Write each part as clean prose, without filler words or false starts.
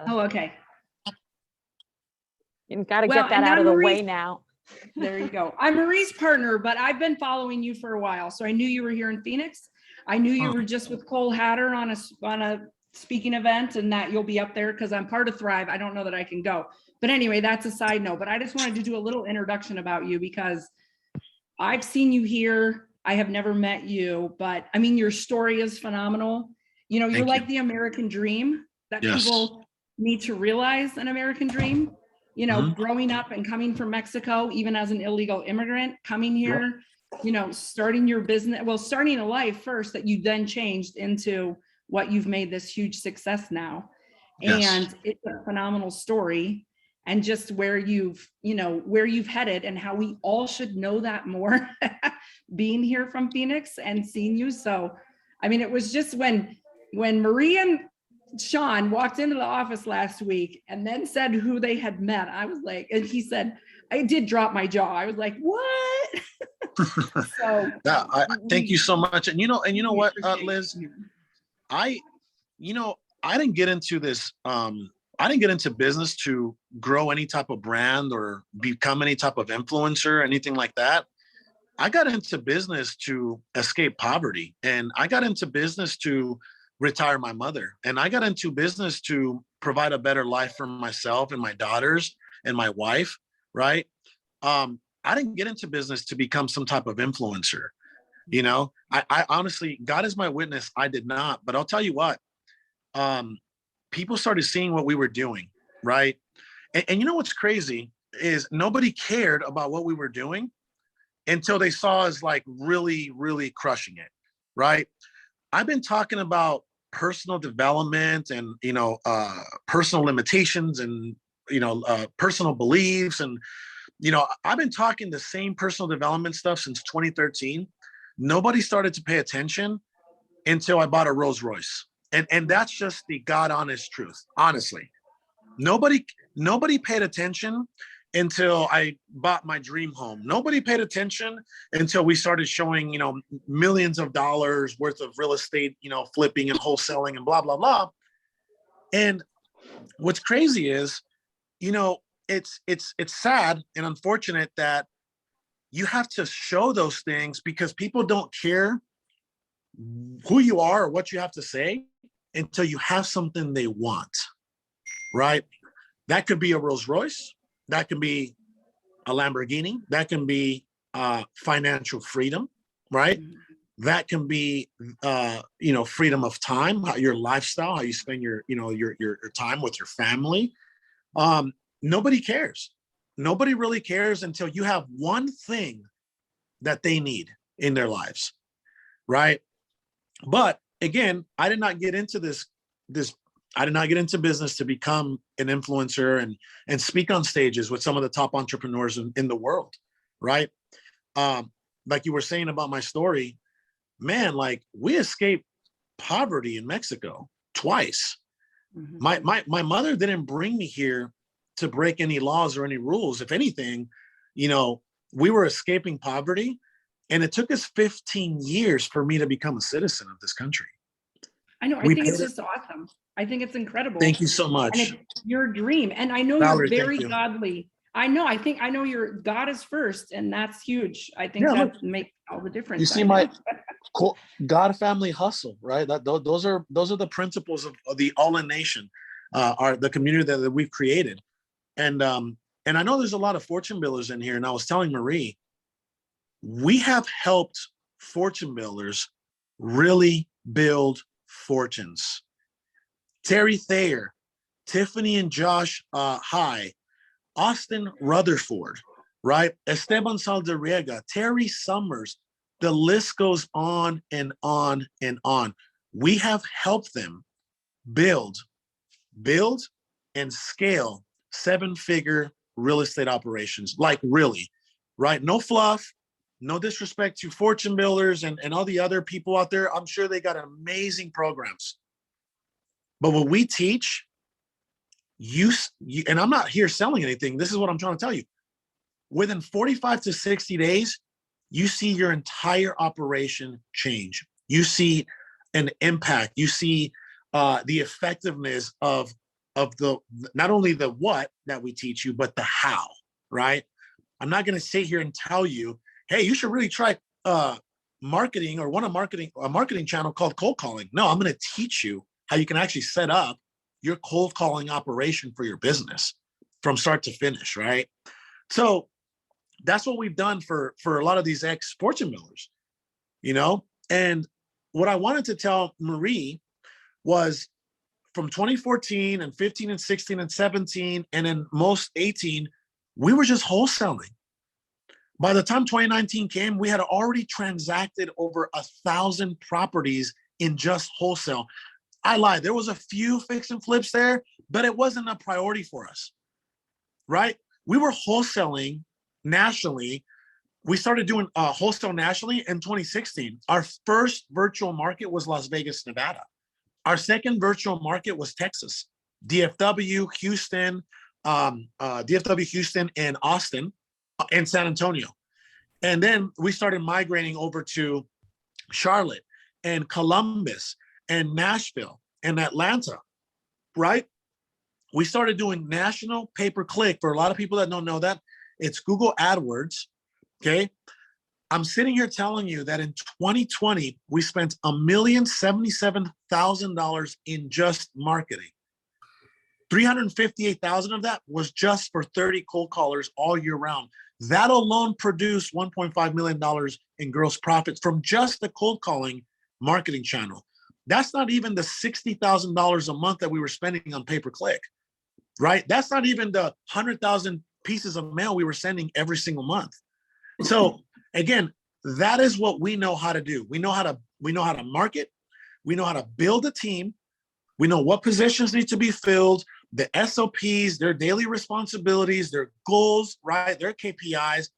Oh, okay. You got to get that out of the way now. There you go. I'm Marie's partner, but I've been following you for a while. So I knew you were here in Phoenix. I knew you were just with Cole Hatter on a speaking event, and that you'll be up there because I'm part of Thrive. I don't know that I can go. But anyway, that's a side note. But I just wanted to do a little introduction about you because I've seen you here. I have never met you, but I mean, your story is phenomenal. You know, you're like the American dream that people need to realize, an American dream. You know, growing up and coming from Mexico, even as an illegal immigrant, coming here, you know, starting your business, well, starting a life first that you then changed into what you've made this huge success now. And it's a phenomenal story, and just where you've, you know, where you've headed and how we all should know that more being here from Phoenix and seeing you. So, I mean, it was just when Marie and Sean walked into the office last week and then said who they had met, I was like, and he said, I did drop my jaw. I was like, what? So thank you so much. And you know what, Liz, I didn't get into this. I didn't get into business to grow any type of brand or become any type of influencer, anything like that. I got into business to escape poverty, and I got into business to retire my mother. And I got into business to provide a better life for myself and my daughters and my wife, right? I didn't get into business to become some type of influencer. You know, I honestly, God is my witness, I did not. But I'll tell you what, people started seeing what we were doing, right? And you know what's crazy is nobody cared about what we were doing until they saw us like really, really crushing it, right? I've been talking about personal development and, you know, personal limitations and, you know, personal beliefs. And, you know, I've been talking the same personal development stuff since 2013. Nobody started to pay attention until I bought a Rolls Royce. And that's just the God honest truth. Honestly, nobody paid attention until I bought my dream home. Nobody paid attention until we started showing, you know, millions of dollars worth of real estate, you know, flipping and wholesaling and blah, blah, blah. And what's crazy is, you know, it's sad and unfortunate that you have to show those things because people don't care who you are or what you have to say until you have something they want, right? That could be a Rolls Royce. That can be a Lamborghini. That can be financial freedom, right? That can be, you know, freedom of time, your lifestyle, how you spend your, you know, your time with your family. Nobody cares. Nobody really cares until you have one thing that they need in their lives, right? But again, I did not get into I did not get into business to become an influencer and speak on stages with some of the top entrepreneurs in the world, right? Like you were saying about my story, man, like we escaped poverty in Mexico twice. My mother didn't bring me here to break any laws or any rules. If anything, you know, we were escaping poverty, and it took us 15 years for me to become a citizen of this country. I know. I think it's just awesome. I think it's incredible. Thank you so much. And it's your dream. And I know Valerie, you're very godly. I know your God is first, and that's huge. I think that makes all the difference. You see my God family hustle, right? Those are the principles of the All In Nation, are the community that we've created. And I know there's a lot of fortune builders in here. And I was telling Marie, we have helped fortune builders really build fortunes. Terry Thayer, Tiffany and Josh High, Austin Rutherford, right? Esteban Saldarriaga, Terry Summers, the list goes on and on and on. We have helped them build and scale 7-figure real estate operations, like really, right? No fluff, no disrespect to fortune builders and all the other people out there. I'm sure they got amazing programs. But what we teach, you and I'm not here selling anything. This is what I'm trying to tell you. Within 45 to 60 days, you see your entire operation change. You see an impact. You see the effectiveness of of the, not only the what that we teach you, but the how, right? I'm not going to sit here and tell you, hey, you should really try marketing or a marketing channel called cold calling. No, I'm going to teach you how you can actually set up your cold calling operation for your business from start to finish, right? So that's what we've done for a lot of these ex-fortune builders, you know? And what I wanted to tell Marie was from 2014 and 15 and 16 and 17, and then most 18, we were just wholesaling. By the time 2019 came, we had already transacted over 1,000 properties in just wholesale. I lied. There was a few fix and flips there, but it wasn't a priority for us, right? We were wholesaling nationally. We started doing wholesale nationally in 2016. Our first virtual market was Las Vegas, Nevada. Our second virtual market was Texas, DFW, Houston, and Austin, and San Antonio. And then we started migrating over to Charlotte and Columbus and Nashville and Atlanta, right? We started doing national pay-per-click. For a lot of people that don't know that, it's Google AdWords, okay? I'm sitting here telling you that in 2020, we spent $1,077,000 in just marketing. 358,000 of that was just for 30 cold callers all year round. That alone produced $1.5 million in gross profits from just the cold calling marketing channel. That's not even the $60,000 a month that we were spending on pay-per-click, right? That's not even the 100,000 pieces of mail we were sending every single month. So again, that is what we know how to do. We know how to market. We know how to build a team. We know what positions need to be filled, the SOPs, their daily responsibilities, their goals, right? Their KPIs,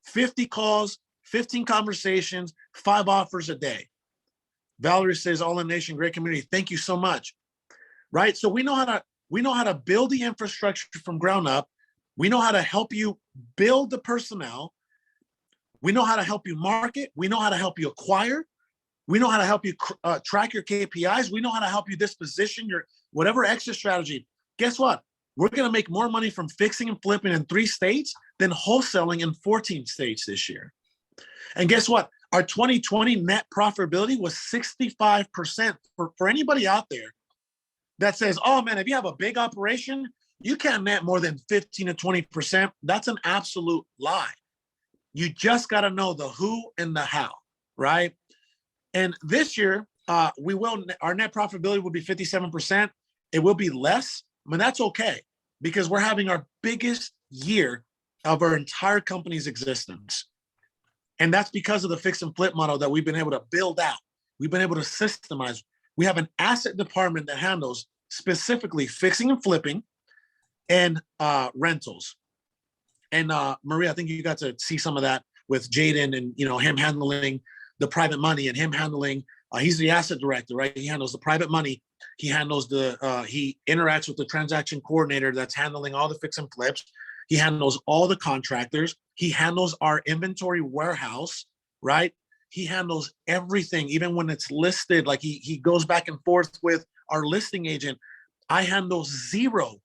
50 calls, 15 conversations, 5 offers a day. Valerie says, all in nation, great community. Thank you so much. Right? So we know how to build the infrastructure from ground up. We know how to help you build the personnel. We know how to help you market. We know how to help you acquire. We know how to help you track your KPIs. We know how to help you disposition your whatever exit strategy. Guess what? We're going to make more money from fixing and flipping in 3 states than wholesaling in 14 states this year. And guess what? Our 2020 net profitability was 65%. For anybody out there that says, oh man, if you have a big operation, you can't net more than 15 to 20%. That's an absolute lie. You just got to know the who and the how, right? And this year, our net profitability will be 57%. It will be less, but that's okay because we're having our biggest year of our entire company's existence. And that's because of the fix and flip model that we've been able to build out. We've been able to systemize. We have an asset department that handles specifically fixing and flipping and rentals. And Maria, I think you got to see some of that with Jaden and him handling the private money and him handling. He's the asset director, right? He handles the private money. He handles he interacts with the transaction coordinator that's handling all the fix and flips. He handles all the contractors. He handles our inventory warehouse, right? He handles everything, even when it's listed. Like he goes back and forth with our listing agent. I handle zero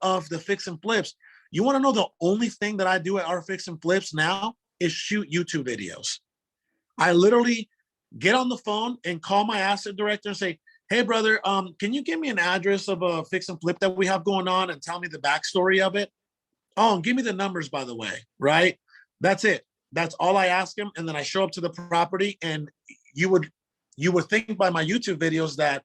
of the fix and flips. You want to know the only thing that I do at our fix and flips now is shoot YouTube videos. I literally get on the phone and call my asset director and say, hey brother, can you give me an address of a fix and flip that we have going on and tell me the backstory of it? Oh, and give me the numbers, by the way, right? That's it. That's all I ask him. And then I show up to the property, and you would think by my YouTube videos that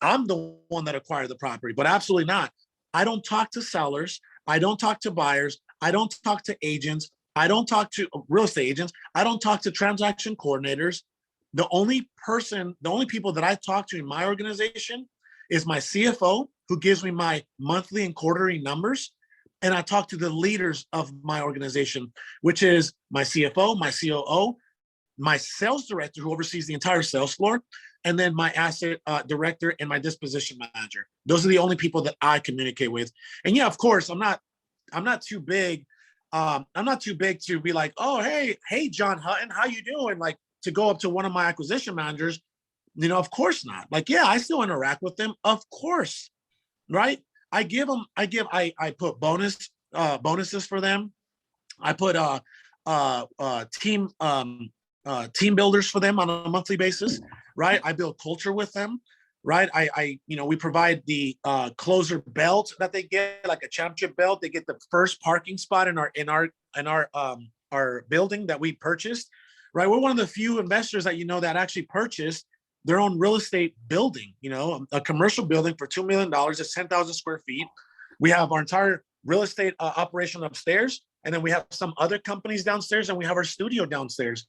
I'm the one that acquired the property, but absolutely not. I don't talk to sellers. I don't talk to buyers. I don't talk to agents. I don't talk to real estate agents. I don't talk to transaction coordinators. The only people that I talk to in my organization is my CFO, who gives me my monthly and quarterly numbers. And I talk to the leaders of my organization, which is my CFO, my COO, my sales director, who oversees the entire sales floor, and then my asset director and my disposition manager. Those are the only people that I communicate with. And yeah, of course, I'm not too big. I'm not too big to be like, oh, hey, John Hutton, how you doing? Like, to go up to one of my acquisition managers, of course not. Like, yeah, I still interact with them, of course. right? I put bonuses for them. I put team builders for them on a monthly basis, right? I build culture with them, right? We provide the closer belt that they get, like a championship belt. They get the first parking spot in our building that we purchased, right? We're one of the few investors that that actually purchased their own real estate building, a commercial building for $2 million. It's 10,000 square feet. We have our entire real estate operation upstairs, and then we have some other companies downstairs, and we have our studio downstairs.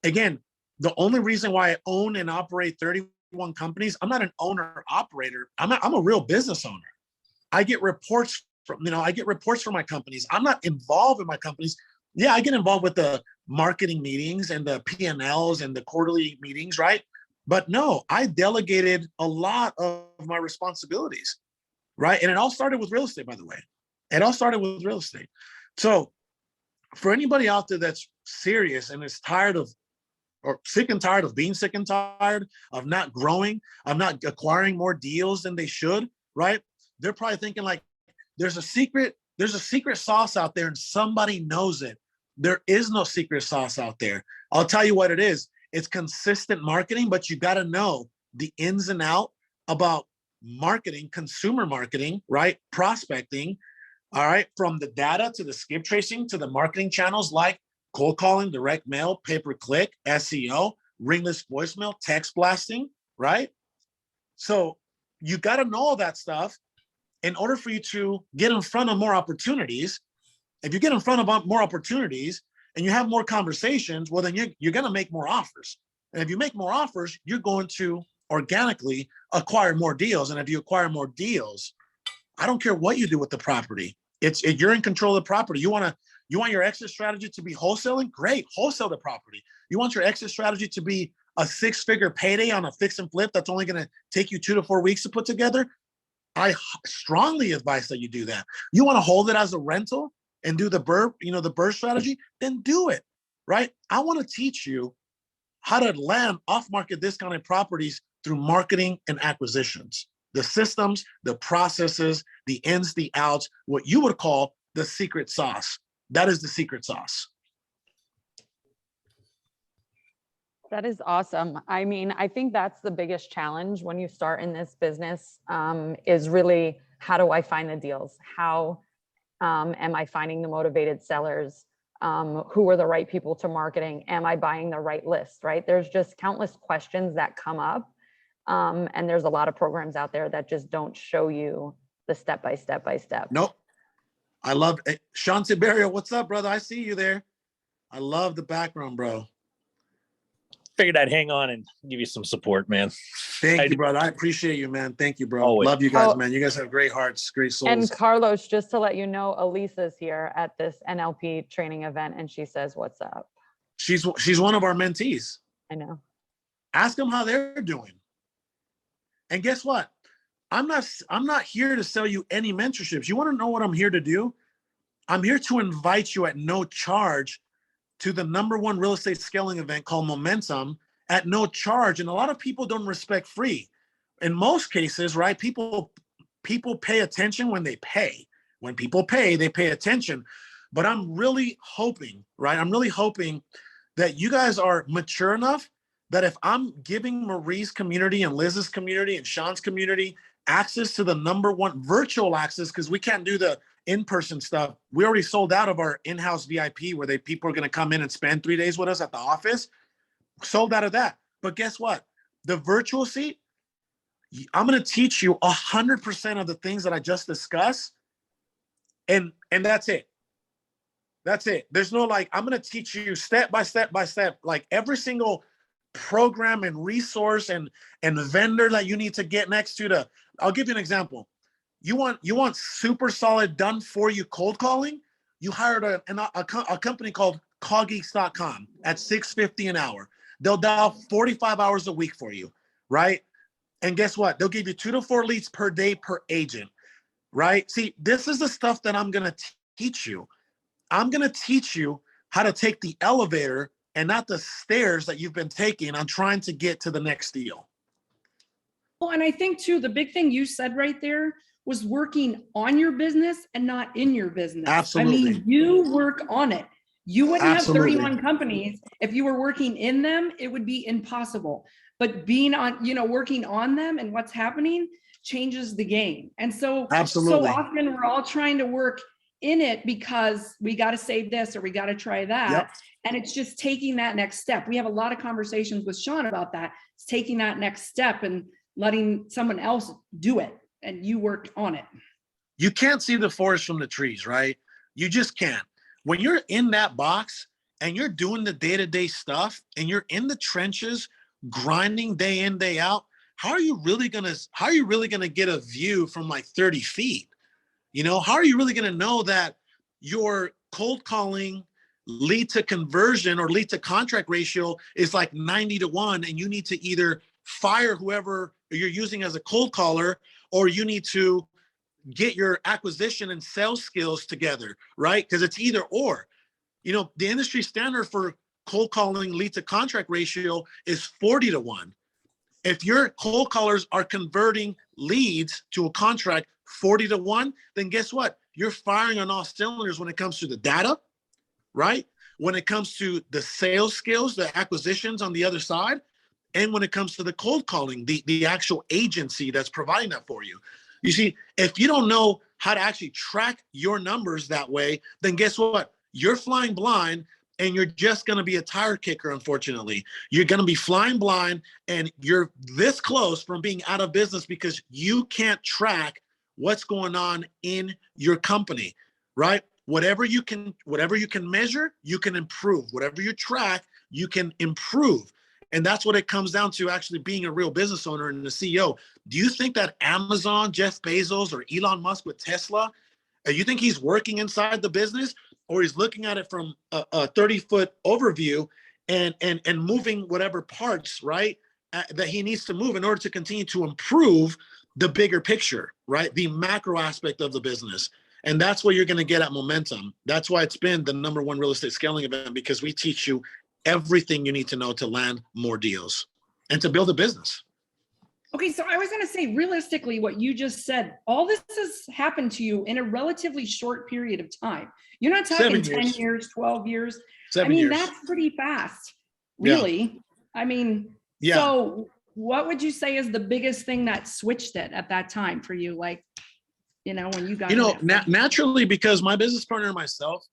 Again, the only reason why I own and operate 31 companies, I'm not an owner operator. I'm a real business owner. I get reports from my companies. I'm not involved in my companies. Yeah, I get involved with the marketing meetings and the P&Ls and the quarterly meetings, right? But no, I delegated a lot of my responsibilities, right? And it all started with real estate, by the way. It all started with real estate. So for anybody out there that's serious and is tired of, or sick and tired of being sick and tired of not growing, of not acquiring more deals than they should, right? They're probably thinking like, there's a secret sauce out there and somebody knows it. There is no secret sauce out there. I'll tell you what it is. It's consistent marketing, but you got to know the ins and out about marketing, consumer marketing, right? Prospecting, all right? From the data to the skip tracing to the marketing channels like cold calling, direct mail, pay-per-click, SEO, ringless voicemail, text blasting, right? So you got to know all that stuff in order for you to get in front of more opportunities. If you get in front of more opportunities and you have more conversations, well, then you're going to make more offers. And if you make more offers, you're going to organically acquire more deals. And if you acquire more deals, I don't care what you do with the property. You're in control of the property. You want your exit strategy to be wholesaling? Great, wholesale the property. You want your exit strategy to be a 6-figure payday on a fix and flip that's only going to take you 2 to 4 weeks to put together? I strongly advise that you do that. You want to hold it as a rental and do the BRRRR strategy? Then do it, right? I want to teach you how to land off-market discounted properties through marketing and acquisitions. The systems, the processes, the ins, the outs, what you would call the secret sauce. That is the secret sauce. That is awesome. I mean, I think that's the biggest challenge when you start in this business, is really, how do I find the deals? How am I finding the motivated sellers? Who are the right people to marketing? Am I buying the right list, right? There's just countless questions that come up. And there's a lot of programs out there that just don't show you the step-by-step. Nope. I love it. Sean Tiberio, what's up, brother? I see you there. I love the background, bro. Figured I'd hang on and give you some support, man. Thank you, brother. I appreciate you, man. Thank you, bro. Always. Love you guys, man. You guys have great hearts, great souls. And Carlos, just to let you know, Elisa's here at this NLP training event, and she says, "What's up?" She's one of our mentees. I know. Ask them how they're doing. And guess what? I'm not here to sell you any mentorships. You want to know what I'm here to do? I'm here to invite you at no charge to the #1 real estate scaling event called Momentum at no charge. And a lot of people don't respect free. In most cases, right? People pay attention when they pay. When people pay, they pay attention. But I'm really hoping, right? I'm really hoping that you guys are mature enough that if I'm giving Marie's community and Liz's community and Sean's community access to the #1 virtual access, because we can't do the in-person stuff. We already sold out of our in-house VIP where people are going to come in and spend 3 days with us at the office. Sold out of that. But guess what? The virtual seat, I'm going to teach you 100% of the things that I just discussed. And that's it. That's it. There's no I'm going to teach you step by step, like every single program and resource and vendor that you need to get next to. I'll give you an example. You want super solid done for you cold calling? You hired a company called callgeeks.com at $650 an hour. They'll dial 45 hours a week for you, right? And guess what? They'll give you 2 to 4 leads per day per agent, right? See, this is the stuff that I'm going to teach you. I'm going to teach you how to take the elevator and not the stairs that you've been taking on trying to get to the next deal. Well, and I think too, the big thing you said right there was working on your business and not in your business. Absolutely. I mean, you work on it. You wouldn't Absolutely. have 31 companies if you were working in them. It would be impossible. But being on, working on them and what's happening changes the game. And so Absolutely. often we're all trying to work in it because we got to save this or we got to try that. Yep. And it's just taking that next step. We have a lot of conversations with Sean about that. It's taking that next step and letting someone else do it, and you worked on it. You can't see the forest from the trees, right? You just can't. When you're in that box and you're doing the day-to-day stuff and you're in the trenches grinding day in, day out, how are you really gonna get a view from like 30 feet? How are you really gonna know that your cold calling lead to conversion or lead to contract ratio is like 90-1, and you need to either fire whoever you're using as a cold caller, or you need to get your acquisition and sales skills together, right? Because it's either or. The industry standard for cold calling lead to contract ratio is 40-1. If your cold callers are converting leads to a contract 40-1, then guess what? You're firing on all cylinders when it comes to the data, right? When it comes to the sales skills, the acquisitions on the other side, and when it comes to the cold calling, the actual agency that's providing that for you. You see, if you don't know how to actually track your numbers that way, then guess what? You're flying blind, and you're just going to be a tire kicker, unfortunately. You're going to be flying blind, and you're this close from being out of business because you can't track what's going on in your company, right? Whatever you can measure, you can improve. Whatever you track, you can improve. And that's what it comes down to, actually being a real business owner and the CEO. Do you think that Amazon, Jeff Bezos, or Elon Musk with Tesla, you think he's working inside the business, or he's looking at it from a 30-foot overview and moving whatever parts, right, that he needs to move in order to continue to improve the bigger picture, right? The macro aspect of the business. And that's what you're going to get at Momentum. That's why it's been the #1 real estate scaling event, because we teach you everything you need to know to land more deals and to build a business. Okay, so I was going to say, realistically, what you just said, all this has happened to you in a relatively short period of time. You're not talking 10 years, 12 years. 7 years. That's pretty fast, really. Yeah. So what would you say is the biggest thing that switched it at that time for you? Like, when you got naturally, because my business partner and myself,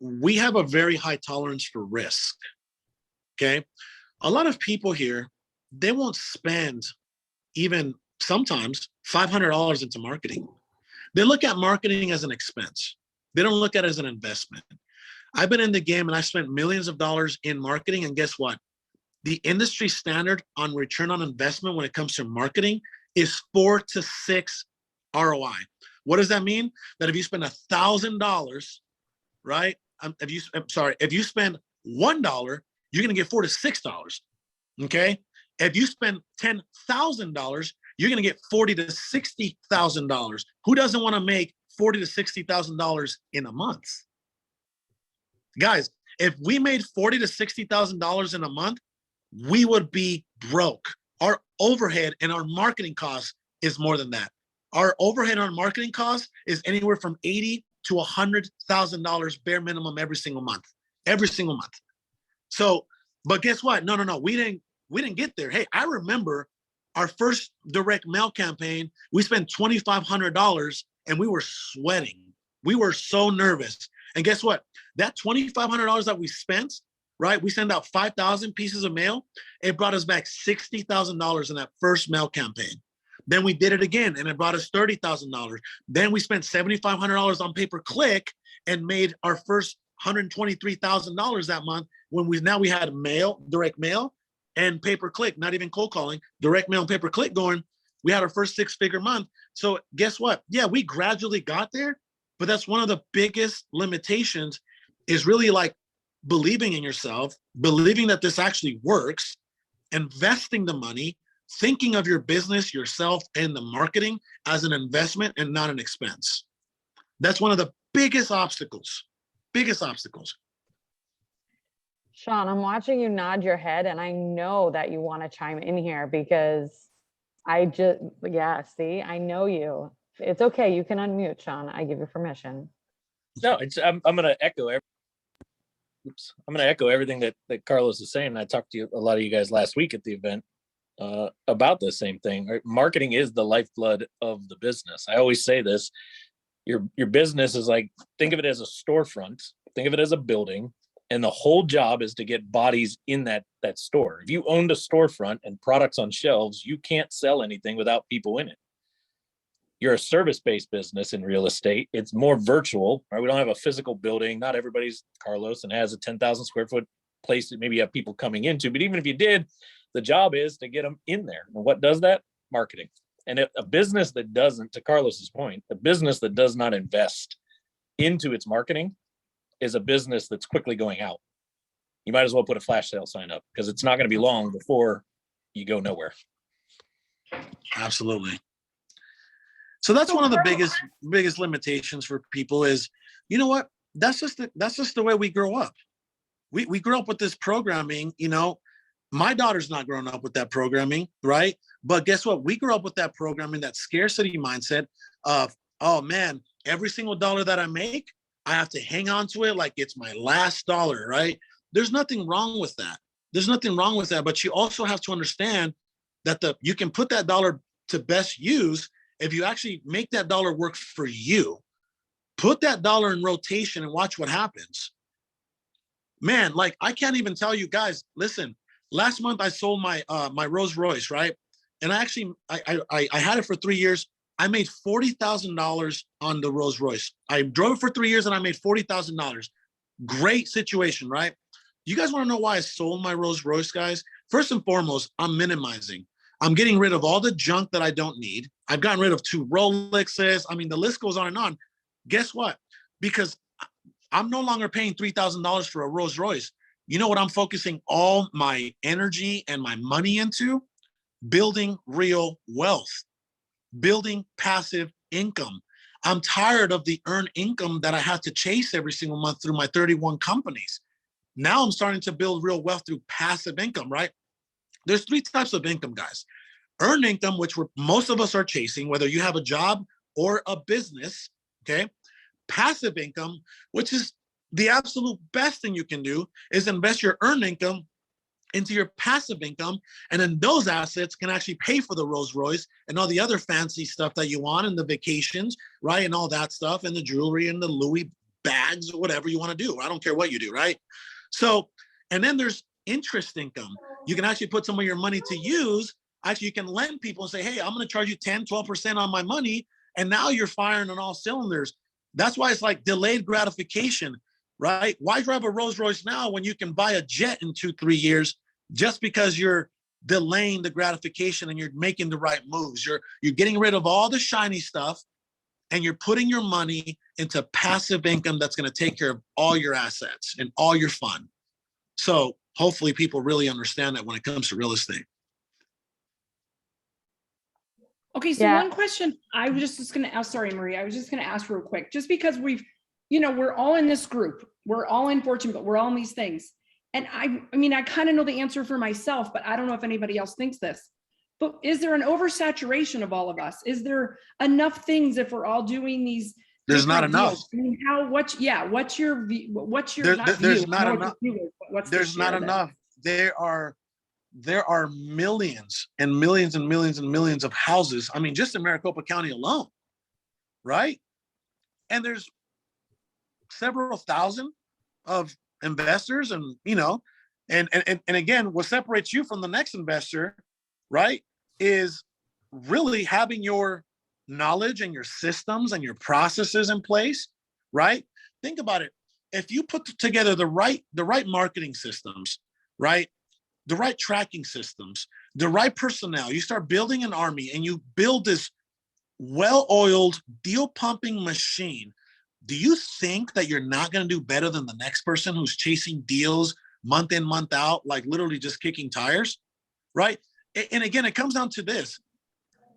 we have a very high tolerance for risk. Okay. A lot of people here, they won't spend even sometimes $500 into marketing. They look at marketing as an expense. They don't look at it as an investment. I've been in the game and I spent millions of dollars in marketing. And guess what? The industry standard on return on investment when it comes to marketing is 4 to 6 ROI. What does that mean? That if you spend $1,000, right? If you spend $1, you're going to get $4 to $6. Okay. If you spend $10,000, you're going to get $40 to $60,000. Who doesn't want to make $40 to $60,000 in a month? Guys, if we made $40 to $60,000 in a month, we would be broke. Our overhead and our marketing costs is more than that. Our overhead and our marketing costs is anywhere from $80,000 to $100,000 bare minimum every single month. Every single month. So, but guess what? No. We didn't get there. Hey, I remember our first direct mail campaign. We spent $2,500 and we were sweating. We were so nervous. And guess what? That $2,500 that we spent, right? We sent out 5,000 pieces of mail. It brought us back $60,000 in that first mail campaign. Then we did it again and it brought us $30,000. Then we spent $7,500 on pay-per-click and made our first $123,000 that month when we had mail, direct mail, and pay-per-click, not even cold calling, direct mail and pay-per-click going. We had our first 6-figure month. So guess what? Yeah, we gradually got there, but that's one of the biggest limitations is really like believing in yourself, believing that this actually works, investing the money, thinking of your business, yourself, and the marketing as an investment and not an expense. That's one of the biggest obstacles. Sean, I'm watching you nod your head and I know that you want to chime in here because I know you. It's okay. You can unmute, Sean. I give you permission. No, I'm going to echo I'm going to echo everything that Carlos is saying. I talked to a lot of you guys last week at the event about the same thing. Right? Marketing is the lifeblood of the business. I always say this. Your business is like, think of it as a storefront, think of it as a building, and the whole job is to get bodies in that store. If you owned a storefront and products on shelves, you can't sell anything without people in it. You're a service-based business in real estate. It's more virtual, right? We don't have a physical building. Not everybody's Carlos and has a 10,000 square foot place that maybe you have people coming into. But even if you did, the job is to get them in there. And what does that? Marketing. And a business that doesn't, to Carlos's point, a business that does not invest into its marketing is a business that's quickly going out. You might as well put a flash sale sign up because it's not going to be long before you go nowhere. Absolutely. So that's one of the biggest limitations for people is, you know what? That's just the way we grow up. We grew up with this programming, you know. My daughter's not growing up with that programming, right? But guess what? We grew up with that programming, that scarcity mindset of, oh man, every single dollar that I make, I have to hang on to it like it's my last dollar, right? There's nothing wrong with that. There's nothing wrong with that. But you also have to understand that you can put that dollar to best use if you actually make that dollar work for you. Put that dollar in rotation and watch what happens. Man, like I can't even tell you guys, listen, last month I sold my my Rolls Royce, right? And I had it for 3 years. I made $40,000 on the Rolls Royce. I drove it for 3 years and I made $40,000. Great situation, right? You guys want to know why I sold my Rolls Royce, guys? First and foremost, I'm minimizing. I'm getting rid of all the junk that I don't need. I've gotten rid of 2 Rolexes. I mean, the list goes on and on. Guess what? Because I'm no longer paying $3,000 for a Rolls Royce. You know what I'm focusing all my energy and my money into? Building real wealth, building passive income. I'm tired of the earned income that I have to chase every single month through my 31 companies. Now I'm starting to build real wealth through passive income, right? There's 3 types of income, guys. Earned income, which most of us are chasing, whether you have a job or a business, okay? Passive income, which is the absolute best thing you can do, is invest your earned income into your passive income, and then those assets can actually pay for the Rolls Royce and all the other fancy stuff that you want, and the vacations, right, and all that stuff, and the jewelry and the Louis bags or whatever you want to do. I don't care what you do, right? So, and then there's interest income. You can actually put some of your money to use. Actually, you can lend people and say, hey, I'm going to charge you 10, 12% on my money, and now you're firing on all cylinders. That's why it's like delayed gratification, right? Why drive a Rolls Royce now when you can buy a jet in 2-3 years just because you're delaying the gratification and you're making the right moves? You're getting rid of all the shiny stuff and you're putting your money into passive income that's going to take care of all your assets and all your fun. So hopefully people really understand that when it comes to real estate. Okay, so Yeah. one question I was just going to ask, sorry, Marie, I was just going to ask real quick, just because we're all in this group, we're all in Fortune, but we're all in these things. And I mean, I kind of know the answer for myself, but I don't know if anybody else thinks this. But is there an oversaturation of all of us? Is there enough things if we're all doing these? There's not enough. Deals? I mean, what's your view? What's your There's not enough. There's Not enough. There are millions and millions and millions and millions of houses. I mean, just in Maricopa County alone, right? And there's several thousand of investors, and and again, what separates you from the next investor, right, is really having your knowledge and your systems and your processes in place, right? Think about it. If you put together the right marketing systems, right, the right tracking systems, the right personnel, you start building an army and you build this well-oiled deal pumping machine. Do you think that you're not going to do better than the next person who's chasing deals month in, month out, like literally just kicking tires, right? And again, it comes down to this.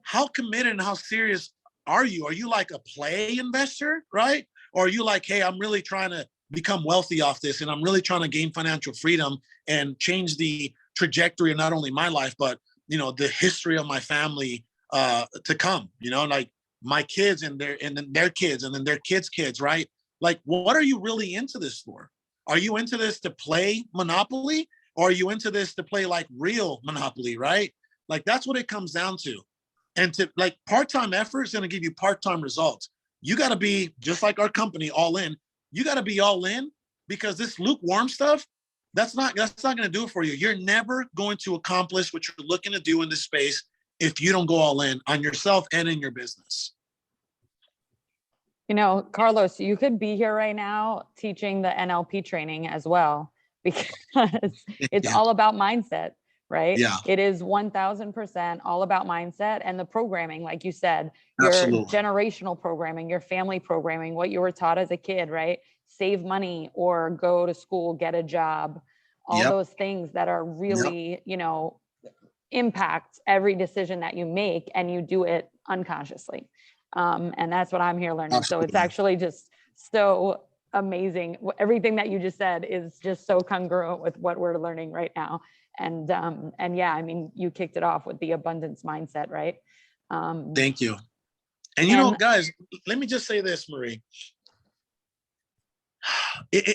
How committed and how serious are you? Are you like a play investor, right? Or are you like, hey, I'm really trying to become wealthy off this, and I'm really trying to gain financial freedom and change the trajectory of not only my life, but the history of my family to come. Like my kids and then their kids and then their kids, right? Like, what are you really into this for? Are you into this to play Monopoly, or are you into this to play like real Monopoly, right? Like, that's what it comes down to. And to like, part-time effort is going to give you part-time results. You got to be just like our company, all in. You got to be all in, because this lukewarm stuff, that's not going to do it for you. You're never going to accomplish what you're looking to do in this space if you don't go all in on yourself and in your business. You know, Carlos, you could be here right now teaching the NLP training as well, because it's all about mindset, right? Yeah. It is 1000% all about mindset and the programming, like you said, your Absolutely. generational programming, your family programming, what you were taught as a kid, right? Save money or go to school, get a job, all Yep. those things that are really, you know, impact every decision that you make, and you do it unconsciously. And that's what I'm here learning. So it's Absolutely. actually just so amazing. Everything that you just said is just so congruent with what we're learning right now. And yeah, I mean, you kicked it off with the abundance mindset, right? Thank you. And you know, guys, let me just say this, Marie.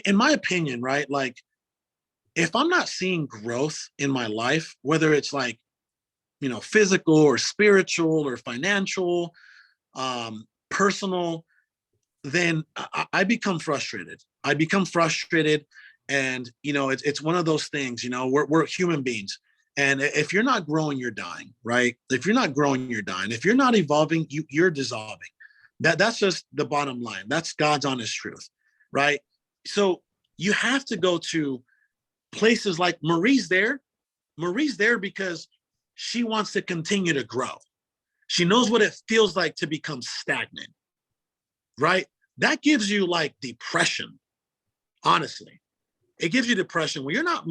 In my opinion, right? Like, if I'm not seeing growth in my life, whether it's like, you know, physical or spiritual or financial, personal, then I become frustrated. And, you know, it's one of those things, you know, we're human beings. And if you're not growing, you're dying, right? If you're not growing, you're dying. If you're not evolving, you're dissolving. That's just the bottom line. That's God's honest truth, right? So you have to go to places like Marie's there. Marie's there because she wants to continue to grow. She knows what it feels like to become stagnant, right? That gives you like depression, honestly. It gives you depression when you're not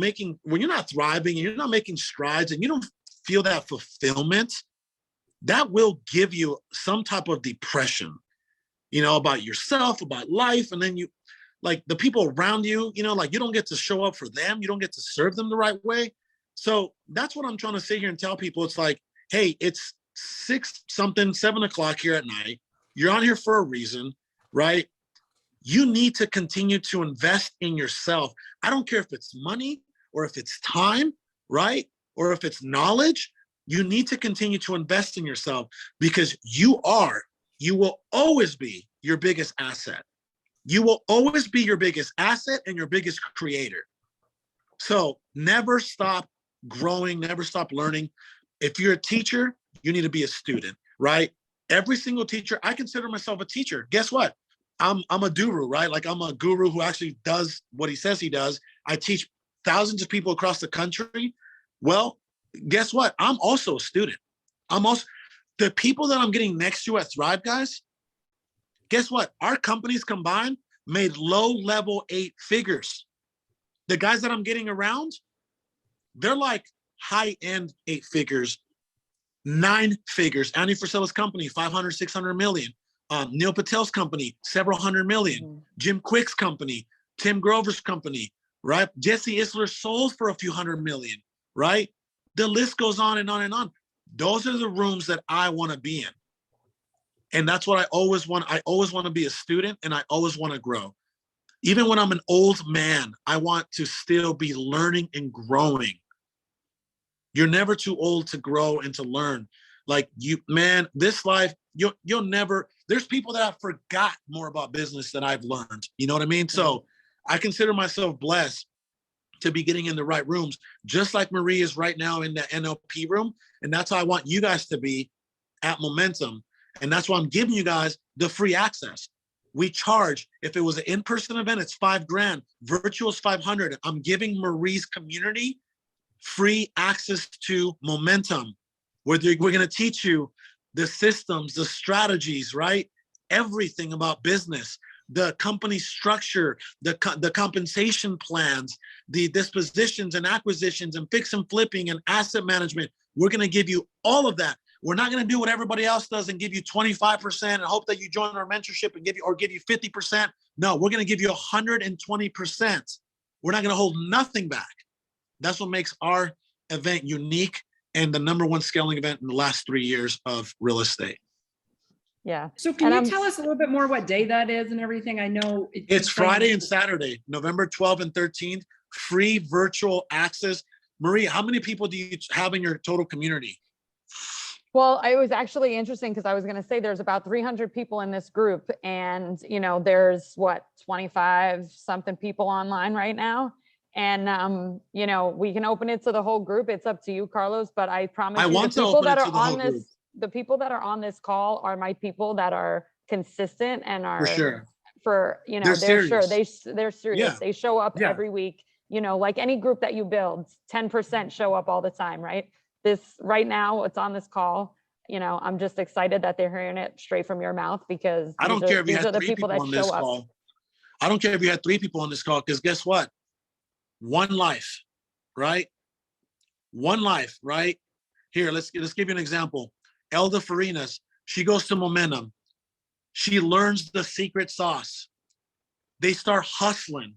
thriving and you're not making strides and you don't feel that fulfillment. That will give you some type of depression, you know, about yourself, about life. And then you, like, the people around you, you know, like, you don't get to show up for them. You don't get to serve them the right way. So that's what I'm trying to sit here and tell people. It's like, hey, it's 7 o'clock here at night. You're on here for a reason, right? You need to continue to invest in yourself. I don't care if it's money or if it's time, right? Or if it's knowledge. You need to continue to invest in yourself, because you will always be your biggest asset. You will always be your biggest asset and your biggest creator. So never stop growing, never stop learning. If you're a teacher, you need to be a student, right? Every single teacher, I consider myself a teacher. Guess what? I'm a guru, right? Like, I'm a guru who actually does what he says he does. I teach thousands of people across the country. Well, guess what? I'm also a student. The people that I'm getting next to at Thrive, guys, guess what? Our companies combined made low-level 8 figures. The guys that I'm getting around, they're like high-end 8 figures, 9 figures. Andy Frisella's company, 500, 600 million. Neil Patel's company, several hundred million. Mm-hmm. Jim Quick's company, Tim Grover's company, right? Jesse Isler sold for a few hundred million, right? The list goes on and on and on. Those are the rooms that I want to be in. And that's what I always want. I always want to be a student, and I always want to grow. Even when I'm an old man, I want to still be learning and growing. You're never too old to grow and to learn. Like, you, man, this life, you'll never, there's people that have forgot more about business than I've learned. You know what I mean? So I consider myself blessed to be getting in the right rooms, just like Marie is right now in the NLP room. And that's how I want you guys to be at Momentum. And that's why I'm giving you guys the free access. We charge, if it was an in-person event, it's $5,000. Virtual is 500. I'm giving Marie's community free access to Momentum, where we're going to teach you the systems, the strategies, right? Everything about business, the company structure, the compensation plans, the dispositions and acquisitions and fix and flipping and asset management. We're going to give you all of that. We're not going to do what everybody else does and give you 25% and hope that you join our mentorship and give you 50%. No, we're going to give you 120%. We're not going to hold nothing back. That's what makes our event unique and the #1 scaling event in the last 3 years of real estate. Yeah. So can And you I'm tell us a little bit more what day that is and everything? I know. It's Friday and Saturday, November 12th and 13th, free virtual access. Marie, how many people do you have in your total community? Well, it was actually interesting because I was going to say there's about 300 people in this group, and there's what 25 something people online right now, and we can open it to the whole group. It's up to you, Carlos, but I promise I you, want to open it to the whole group. the people that are on this call are my people that are consistent and are For sure. they're They're sure serious. they're serious. Yeah. They show up Yeah. every week. Like any group that you build, 10% show up all the time, right? This right now, it's on this call. I'm just excited that they're hearing it straight from your mouth, because I don't care if you these had are the 3 people people that on this show up. call. I don't care if you had 3 people on this call, because guess what? One life, right? One life, right? Here, let's give you an example. Elda Farinas, she goes to Momentum. She learns the secret sauce. They start hustling.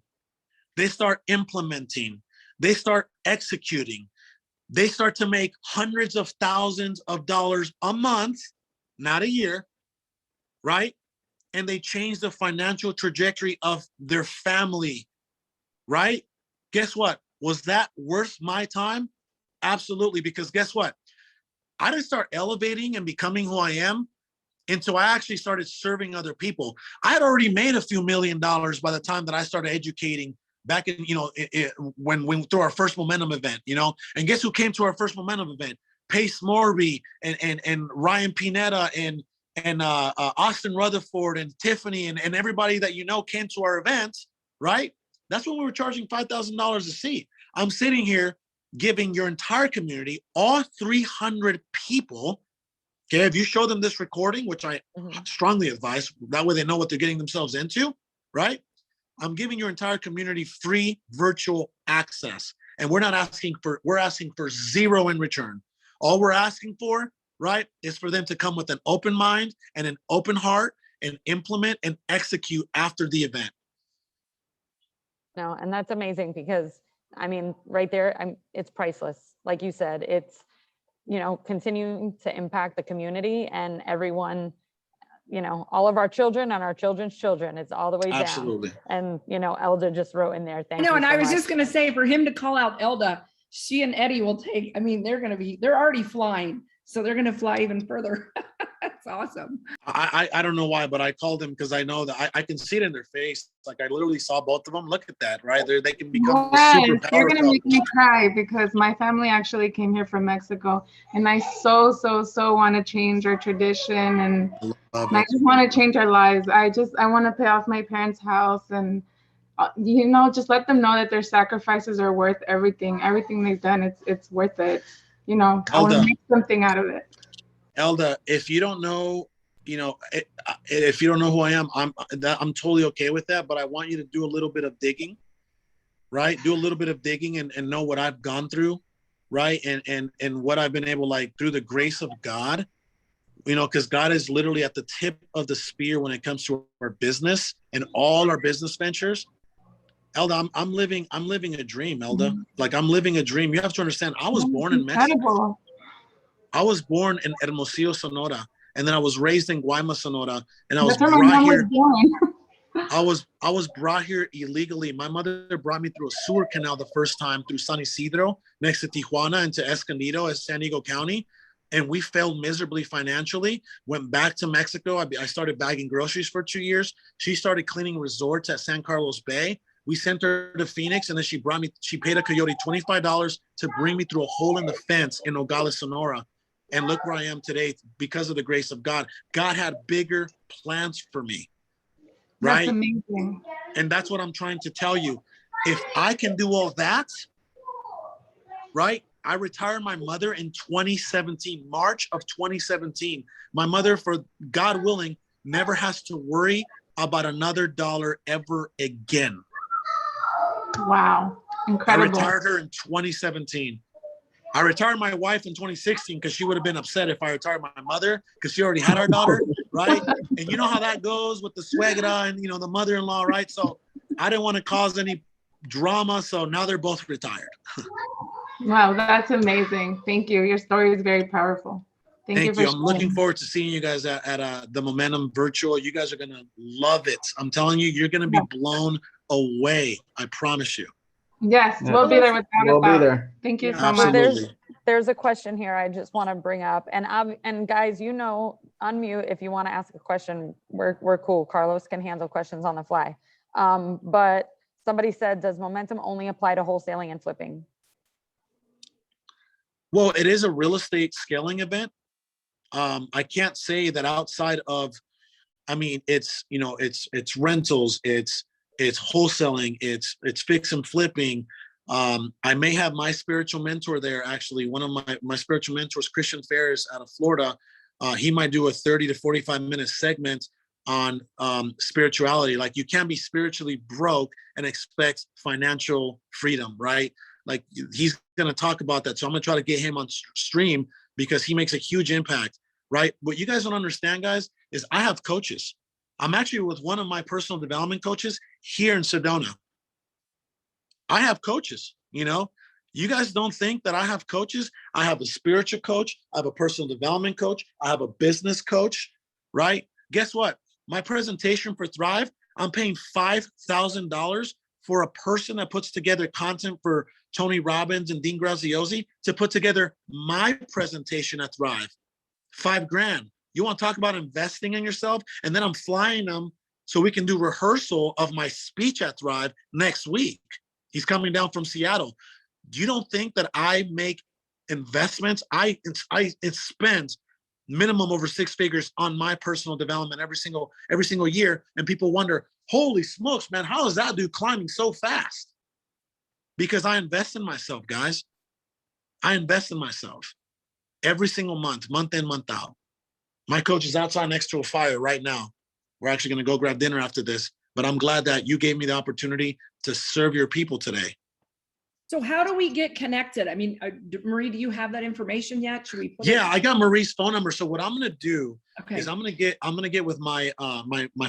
They start implementing. They start executing. They start to make hundreds of thousands of dollars a month, not a year, right? And they change the financial trajectory of their family, right? Guess what? Was that worth my time? Absolutely, because guess what? I didn't start elevating and becoming who I am until I actually started serving other people. I had already made a few $1 million by the time that I started educating back in, when we through our first Momentum event, and guess who came to our first Momentum event? Pace Morby and Ryan Pineda and Austin Rutherford and Tiffany and everybody that came to our event, right? That's when we were charging $5,000 a seat. I'm sitting here giving your entire community, all 300 people, okay, if you show them this recording, which I strongly advise, that way they know what they're getting themselves into, right? I'm giving your entire community free virtual access. And we're asking for zero in return. All we're asking for, right, is for them to come with an open mind and an open heart and implement and execute after the event. No, and that's amazing, because right there, it's priceless. Like you said, it's, continuing to impact the community and everyone, all of our children and our children's children. It's all the way down. Absolutely. And, Elda just wrote in there, thank you. No, and so I was much. just going to say, for him to call out Elda, she and Eddie will take, they're already flying. So they're going to fly even further. That's awesome. I don't know why, but I called them because I know that I can see it in their face. Like I literally saw both of them. Look at that, right? They can become super powerful. You're gonna make me cry, because my family actually came here from Mexico, and I so want to change our tradition, and I just want to change our lives. I want to pay off my parents' house, and just let them know that their sacrifices are worth everything they've done. It's worth it. I want to make something out of it. Elda, if you don't know, if you don't know who I am, I'm totally okay with that. But I want you to do a little bit of digging, right? Do a little bit of digging and know what I've gone through, right? And what I've been able, like, through the grace of God, because God is literally at the tip of the spear when it comes to our business and all our business ventures. Elda, I'm living a dream, Elda. Mm-hmm. Like, I'm living a dream. You have to understand, I was born in Mexico. I was born in Hermosillo, Sonora, and then I was raised in Guaymas, Sonora, and I was brought here. I was brought here illegally. My mother brought me through a sewer canal the first time through San Isidro, next to Tijuana, into Escondido, as San Diego County, and we failed miserably financially. Went back to Mexico. I started bagging groceries for 2 years. She started cleaning resorts at San Carlos Bay. We sent her to Phoenix, and then she paid a coyote $25 to bring me through a hole in the fence in Nogales, Sonora. And look where I am today because of the grace of God. God had bigger plans for me, right? That's amazing. And that's what I'm trying to tell you. If I can do all that, right? I retired my mother in 2017, March of 2017. My mother, for God willing, never has to worry about another dollar ever again. Wow, incredible. I retired her in 2017. I retired my wife in 2016 because she would have been upset if I retired my mother, because she already had our daughter, right? And you know how that goes with the suegra and, the mother-in-law, right? So I didn't want to cause any drama, so now they're both retired. Wow, that's amazing. Thank you. Your story is very powerful. Thank you Thank for you. I'm looking sharing. forward to seeing you guys at the Momentum Virtual. You guys are going to love it. I'm telling you, you're going to be blown away. I promise you. Yes, Yeah. we'll be there without We'll a be doubt. there. Thank you Yeah. so much. Absolutely. There's a question here I just want to bring up, and guys, unmute if you want to ask a question. We're cool. Carlos can handle questions on the fly. But somebody said, does momentum only apply to wholesaling and flipping? Well, it is a real estate scaling event. I can't say that outside of, I mean, it's rentals, it's wholesaling, it's fix and flipping. I may have my spiritual mentor there. Actually, one of my spiritual mentors, Christian Ferris out of Florida, he might do a 30 to 45-minute segment on spirituality. Like, you can't be spiritually broke and expect financial freedom, right? Like, he's going to talk about that. So I'm going to try to get him on stream because he makes a huge impact, right? What you guys don't understand, guys, is I have coaches. I'm actually with one of my personal development coaches here in Sedona. I have coaches, you guys don't think that I have coaches. I have a spiritual coach. I have a personal development coach. I have a business coach, right? Guess what? My presentation for Thrive, I'm paying $5,000 for a person that puts together content for Tony Robbins and Dean Graziosi to put together my presentation at Thrive. $5,000. You want to talk about investing in yourself? And then I'm flying them so we can do rehearsal of my speech at Thrive next week. He's coming down from Seattle. You don't think that I make investments? I spend minimum over 6 figures on my personal development every single year. And people wonder, holy smokes, man, how is that dude climbing so fast? Because I invest in myself, guys. I invest in myself every single month in, month out. My coach is outside next to a fire right now. We're actually going to go grab dinner after this, but I'm glad that you gave me the opportunity to serve your people today. So how do we get connected? I mean, Marie, do you have that information yet? Should we put Yeah, I got Marie's phone number. So what I'm going to do is Okay. I'm going to get with my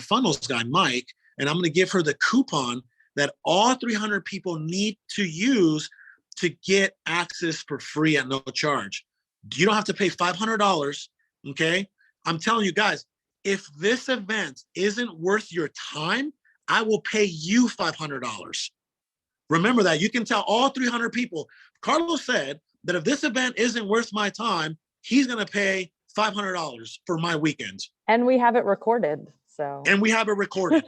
funnels guy, Mike, and I'm going to give her the coupon that all 300 people need to use to get access for free at no charge. You don't have to pay $500. Okay. I'm telling you guys, if this event isn't worth your time, I will pay you $500. Remember that. You can tell all 300 people. Carlos said that if this event isn't worth my time, he's going to pay $500 for my weekend. And we have it recorded. So. And we have it recorded.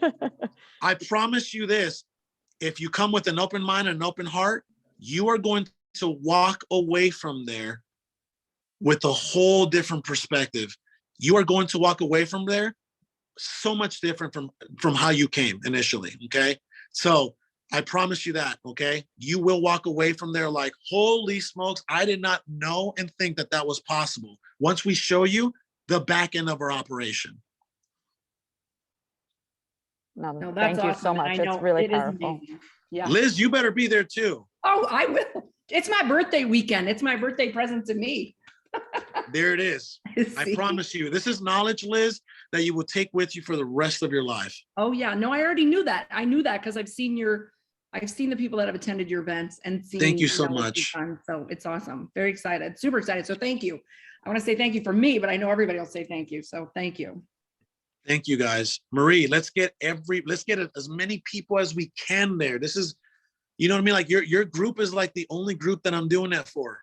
I promise you this. If you come with an open mind and an open heart, you are going to walk away from there with a whole different perspective. You are going to walk away from there so much different from how you came initially. Okay. So I promise you that. Okay. You will walk away from there like, holy smokes, I did not know and think that that was possible. Once we show you the back end of our operation. No, No, that's thank you so awesome. much. I It's know really it is powerful. amazing. Yeah. Liz, you better be there too. Oh, I will. It's my birthday weekend. It's my birthday present to me. There it is. I See? promise you, this is knowledge, Liz, that you will take with you for the rest of your life. Oh yeah. No, I already knew that. I knew that because I've seen the people that have attended your events and seen. Thank you so what much. you've done. So it's awesome. Very excited. Super excited. So thank you. I want to say thank you for me, but I know everybody will say thank you. So thank you. Thank you, guys. Marie, let's get as many people as we can there. This is, you know what I mean? Like your group is like the only group that I'm doing that for.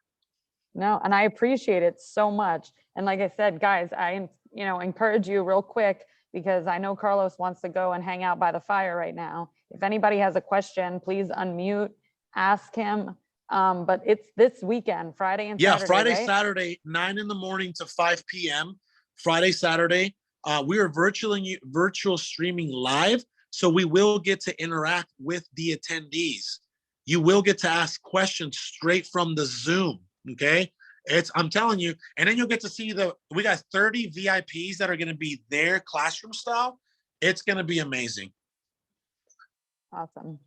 No, and I appreciate it so much. And like I said, guys, I encourage you real quick because I know Carlos wants to go and hang out by the fire right now. If anybody has a question, please unmute, ask him. But it's this weekend, Friday and Saturday. Yeah, Friday, right? Saturday, 9 a.m. to 5 p.m. Friday, Saturday. We are virtual streaming live, so we will get to interact with the attendees. You will get to ask questions straight from the Zoom. Okay, I'm telling you, and then you'll get to see we got 30 VIPs that are going to be there classroom style. It's going to be amazing. Awesome.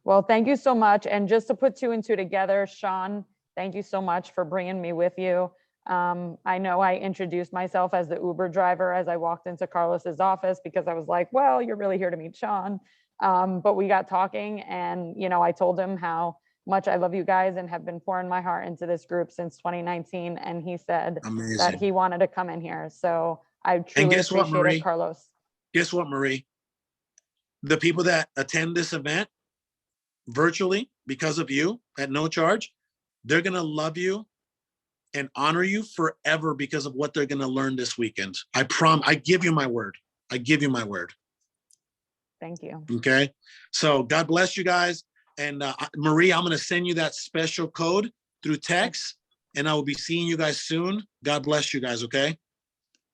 Well, thank you so much. And just to put 2 and 2 together, Sean, thank you so much for bringing me with you. I know I introduced myself as the Uber driver as I walked into Carlos's office because I was like, well, you're really here to meet Sean. But we got talking and, I told him how much I love you guys and have been pouring my heart into this group since 2019. And he said that Amazing. he wanted to come in here. So I truly guess what, appreciate Marie? it, Carlos. Guess what, Marie? The people that attend this event virtually because of you at no charge, they're going to love you and honor you forever because of what they're going to learn this weekend. I give you my word. I give you my word. Thank you. Okay. So God bless you guys. And Marie, I'm going to send you that special code through text and I will be seeing you guys soon. God bless you guys. Okay.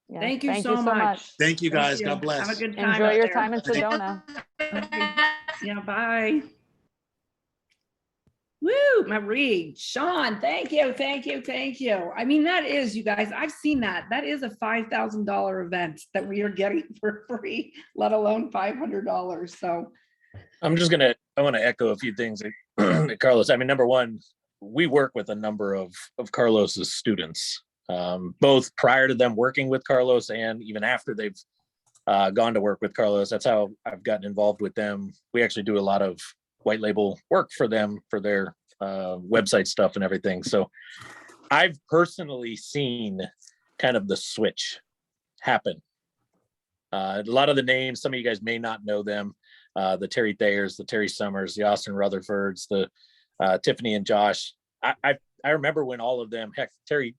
Yes, Thank you so much. Thank you guys. Thank you. God bless. Have a good time. Enjoy out your there. time in Sedona. Okay. Yeah, bye. Woo, Marie, Sean, thank you, thank you, thank you. I mean, that is, you guys, I've seen that. That is a $5,000 event that we are getting for free, let alone $500. So I want to echo a few things that Carlos. I mean, number one, we work with a number of Carlos's students, both prior to them working with Carlos and even after they've gone to work with Carlos. That's how I've gotten involved with them. We actually do a lot of white label work for them for their website stuff and everything. So I've personally seen kind of the switch happen. A lot of the names, some of you guys may not know them. The Terry Thayers, the Terry Summers, the Austin Rutherfords, the Tiffany and Josh. I remember when all of them, heck, Terry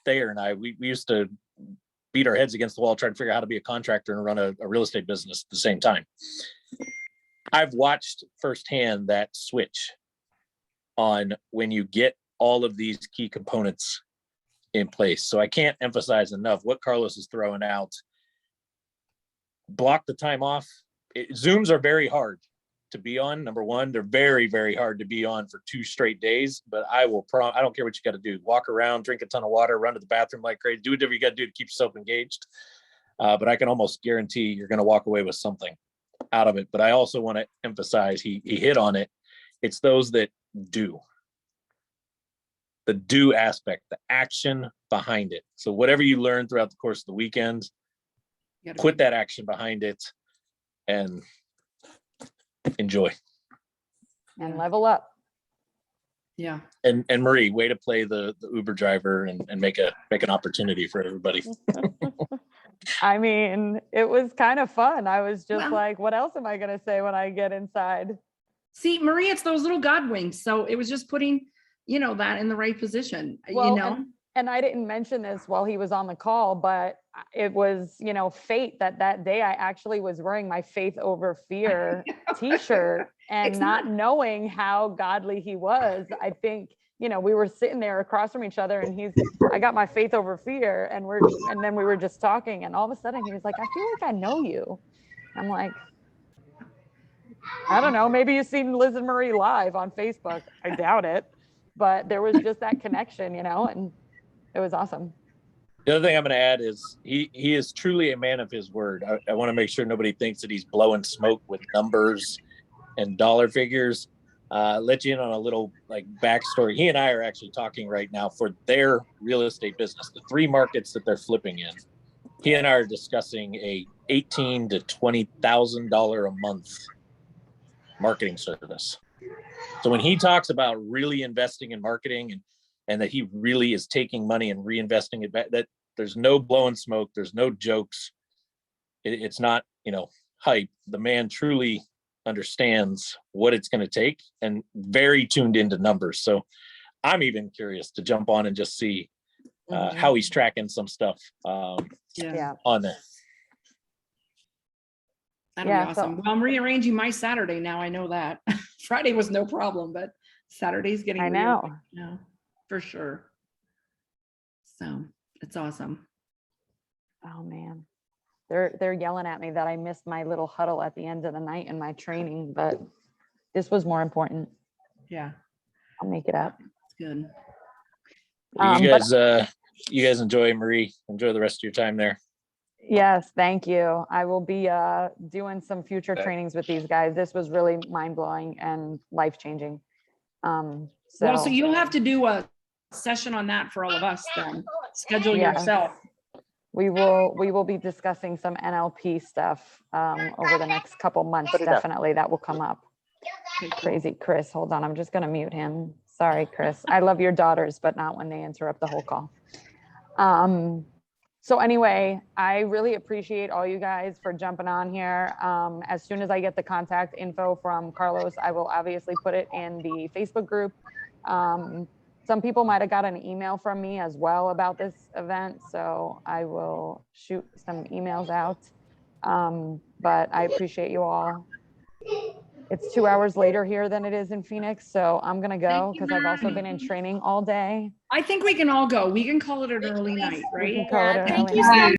Thayer and I, we used to beat our heads against the wall trying to figure out how to be a contractor and run a real estate business at the same time. I've watched firsthand that switch on when you get all of these key components in place. So I can't emphasize enough what Carlos is throwing out. Block the time off. Zooms are very hard to be on. Number one, they're very, very hard to be on for 2 straight days, but I don't care what you got to do. Walk around, drink a ton of water, run to the bathroom like crazy, do whatever you got to do to keep yourself engaged. But I can almost guarantee you're going to walk away with something out of it. But I also want to emphasize, he hit on it. It's those that do. The do aspect, the action behind it. So whatever you learn throughout the course of the weekend, put that action behind it and enjoy. And level up. yeah. And Marie, way to play the Uber driver and make an opportunity for everybody. I mean, it was kind of fun. I was just like, what else am I going to say when I get inside? See, Marie, it's those little God winks. So it was just putting, that in the right position, Well, and I didn't mention this while he was on the call, but it was, fate that day I actually was wearing my Faith Over Fear t-shirt and not knowing how godly he was. I think, we were sitting there across from each other and I got my Faith Over Fear and then we were just talking and all of a sudden he was like, I feel like I know you. I'm like, I don't know, maybe you've seen Liz and Marie live on Facebook. I doubt it, but there was just that connection, and it was awesome. The other thing I'm going to add is he is truly a man of his word. I want to make sure nobody thinks that he's blowing smoke with numbers and dollar figures. Let you in on a little backstory. He and I are actually talking right now for their real estate business, the 3 markets that they're flipping in. He and I are discussing a $18,000 to $20,000 a month marketing service. So when he talks about really investing in marketing and that he really is taking money and reinvesting it back, that there's no blowing smoke, there's no jokes. It's not, hype. The man truly understands what it's going to take and very tuned into numbers. So I'm even curious to jump on and just see how he's tracking some stuff on there. That'll be awesome. Well, I'm rearranging my Saturday now. I know that Friday was no problem, but Saturday's getting I know. now for sure. So it's awesome. Oh man, they're yelling at me that I missed my little huddle at the end of the night in my training, but this was more important. Yeah, I'll make it up. it's good. You guys enjoy, Marie. Enjoy the rest of your time there. Yes, thank you. I will be doing some future trainings with these guys. This was really mind-blowing and life-changing. So you'll have to do a session on that for all of us then. Schedule yourself. We will be discussing some NLP stuff over the next couple months. Definitely that will come up. Okay, cool. Crazy Chris. Hold on. I'm just going to mute him. Sorry, Chris. I love your daughters, but not when they interrupt the whole call. So anyway, I really appreciate all you guys for jumping on here. As soon as I get the contact info from Carlos, I will obviously put it in the Facebook group. Some people might have got an email from me as well about this event, so I will shoot some emails out. But I appreciate you all. It's 2 hours later here than it is in Phoenix, so I'm gonna go Thank you, because I've also Mary. been in training all day. I think we can all go. We can call it an early night, We right? can call it Yeah, an thank early you night. so